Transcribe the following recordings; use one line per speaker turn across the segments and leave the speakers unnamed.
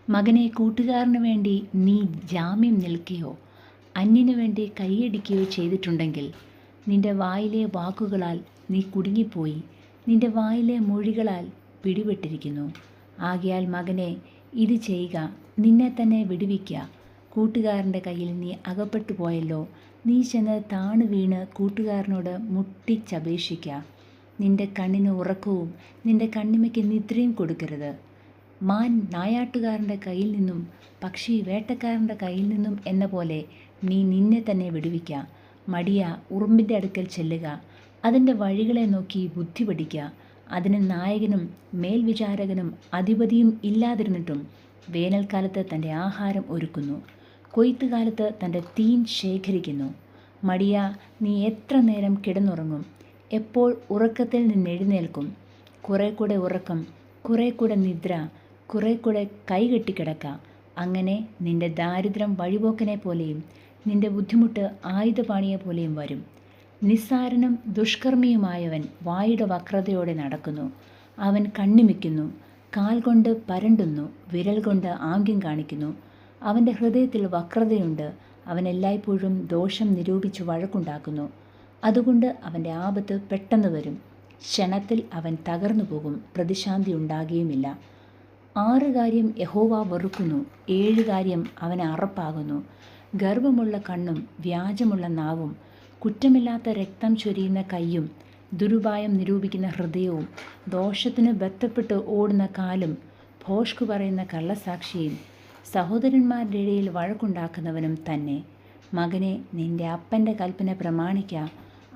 മകനെ, കൂട്ടുകാരന് വേണ്ടി നീ ജാമ്യം നിൽക്കുകയോ അന്യനു വേണ്ടി കൈയടിക്കുകയോ ചെയ്തിട്ടുണ്ടെങ്കിൽ നിന്റെ വായിലെ വാക്കുകളാൽ നീ കുടുങ്ങിപ്പോയി, നിന്റെ വായിലെ മൊഴികളാൽ പിടിപെട്ടിരിക്കുന്നു. ആകയാൽ മകനെ, ഇത് ചെയ്യുക, നിന്നെ തന്നെ വിടുവിക്കുക. കൂട്ടുകാരൻ്റെ കയ്യിൽ നീ അകപ്പെട്ടു പോയല്ലോ. നീ ചെന്ന് താണു വീണ് കൂട്ടുകാരനോട് മുട്ടിച്ചപേക്ഷിക്കുക. നിന്റെ കണ്ണിന് ഉറക്കവും നിന്റെ കണ്ണിമയ്ക്ക് നിദ്രയും കൊടുക്കരുത്. മാൻ നായാട്ടുകാരൻ്റെ കയ്യിൽ നിന്നും പക്ഷി വേട്ടക്കാരൻ്റെ കയ്യിൽ നിന്നും എന്ന പോലെ നീ നിന്നെ തന്നെ വിടുവിക്കുക. മടിയ, ഉറുമ്പിൻ്റെ അടുക്കൽ ചെല്ലുക, അതിൻ്റെ വഴികളെ നോക്കി ബുദ്ധി പഠിക്കുക. അതിന് നായകനും മേൽവിചാരകനും അധിപതിയും ഇല്ലാതിരുന്നിട്ടും വേനൽക്കാലത്ത് തൻ്റെ ആഹാരം ഒരുക്കുന്നു, കൊയ്ത്തുകാലത്ത് തൻ്റെ തീൻ ശേഖരിക്കുന്നു. മടിയ, നീ എത്ര നേരം കിടന്നുറങ്ങും? എപ്പോൾ ഉറക്കത്തിൽ നിന്നെഴുന്നേൽക്കും? കുറെ കൂടെ ഉറക്കം, കുറെ കൂടെ നിദ്ര, കുറെ കൂടെ കൈകെട്ടിക്കിടക്ക. അങ്ങനെ നിന്റെ ദാരിദ്ര്യം വഴിപോക്കനെ പോലെയും നിന്റെ ബുദ്ധിമുട്ട് ആയുധപാണിയെ പോലെയും വരും. നിസ്സാരനും ദുഷ്കർമ്മിയുമായവൻ വായുടെ വക്രതയോടെ നടക്കുന്നു. അവൻ കണ്ണിമിക്കുന്നു, കാൽ കൊണ്ട് പരണ്ടുന്നു, വിരൽ കൊണ്ട് ആംഗ്യം കാണിക്കുന്നു. അവൻ്റെ ഹൃദയത്തിൽ വക്രതയുണ്ട്. അവൻ എല്ലായ്പ്പോഴും ദോഷം നിരൂപിച്ച് വഴക്കുണ്ടാക്കുന്നു. അതുകൊണ്ട് അവൻ്റെ ആപത്ത് പെട്ടെന്ന് വരും. ക്ഷണത്തിൽ അവൻ തകർന്നു പോകും, പ്രതിശാന്തി ഉണ്ടാകുകയുമില്ല. 6 കാര്യം യഹോവ വെറുക്കുന്നു, 7 കാര്യം അവന് അറപ്പാകുന്നു: ഗർവമുള്ള കണ്ണും വ്യാജമുള്ള നാവും, കുറ്റമില്ലാത്ത രക്തം ചൊരിയുന്ന കൈയും, ദുരുപായം നിരൂപിക്കുന്ന ഹൃദയവും, ദോഷത്തിന് ബന്ധപ്പെട്ട് ഓടുന്ന കാലും, ഭോഷ്ക് പറയുന്ന കള്ളസാക്ഷിയും, സഹോദരന്മാരുടെ ഇടയിൽ വഴക്കുണ്ടാക്കുന്നവനും തന്നെ. മകനെ, നിന്റെ അപ്പൻ്റെ കൽപ്പന പ്രമാണിക്ക,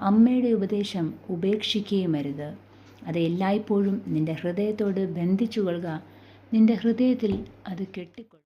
അമ്മയുടെ ഉപദേശം ഉപേക്ഷിക്കുകയുമരുത്. അത് എല്ലായ്പ്പോഴും നിന്റെ ഹൃദയത്തോട് ബന്ധിച്ചു കൊള്ളുക, നിന്റെ ഹൃദയത്തിൽ അത് കെട്ടിക്കൊള്ളുക.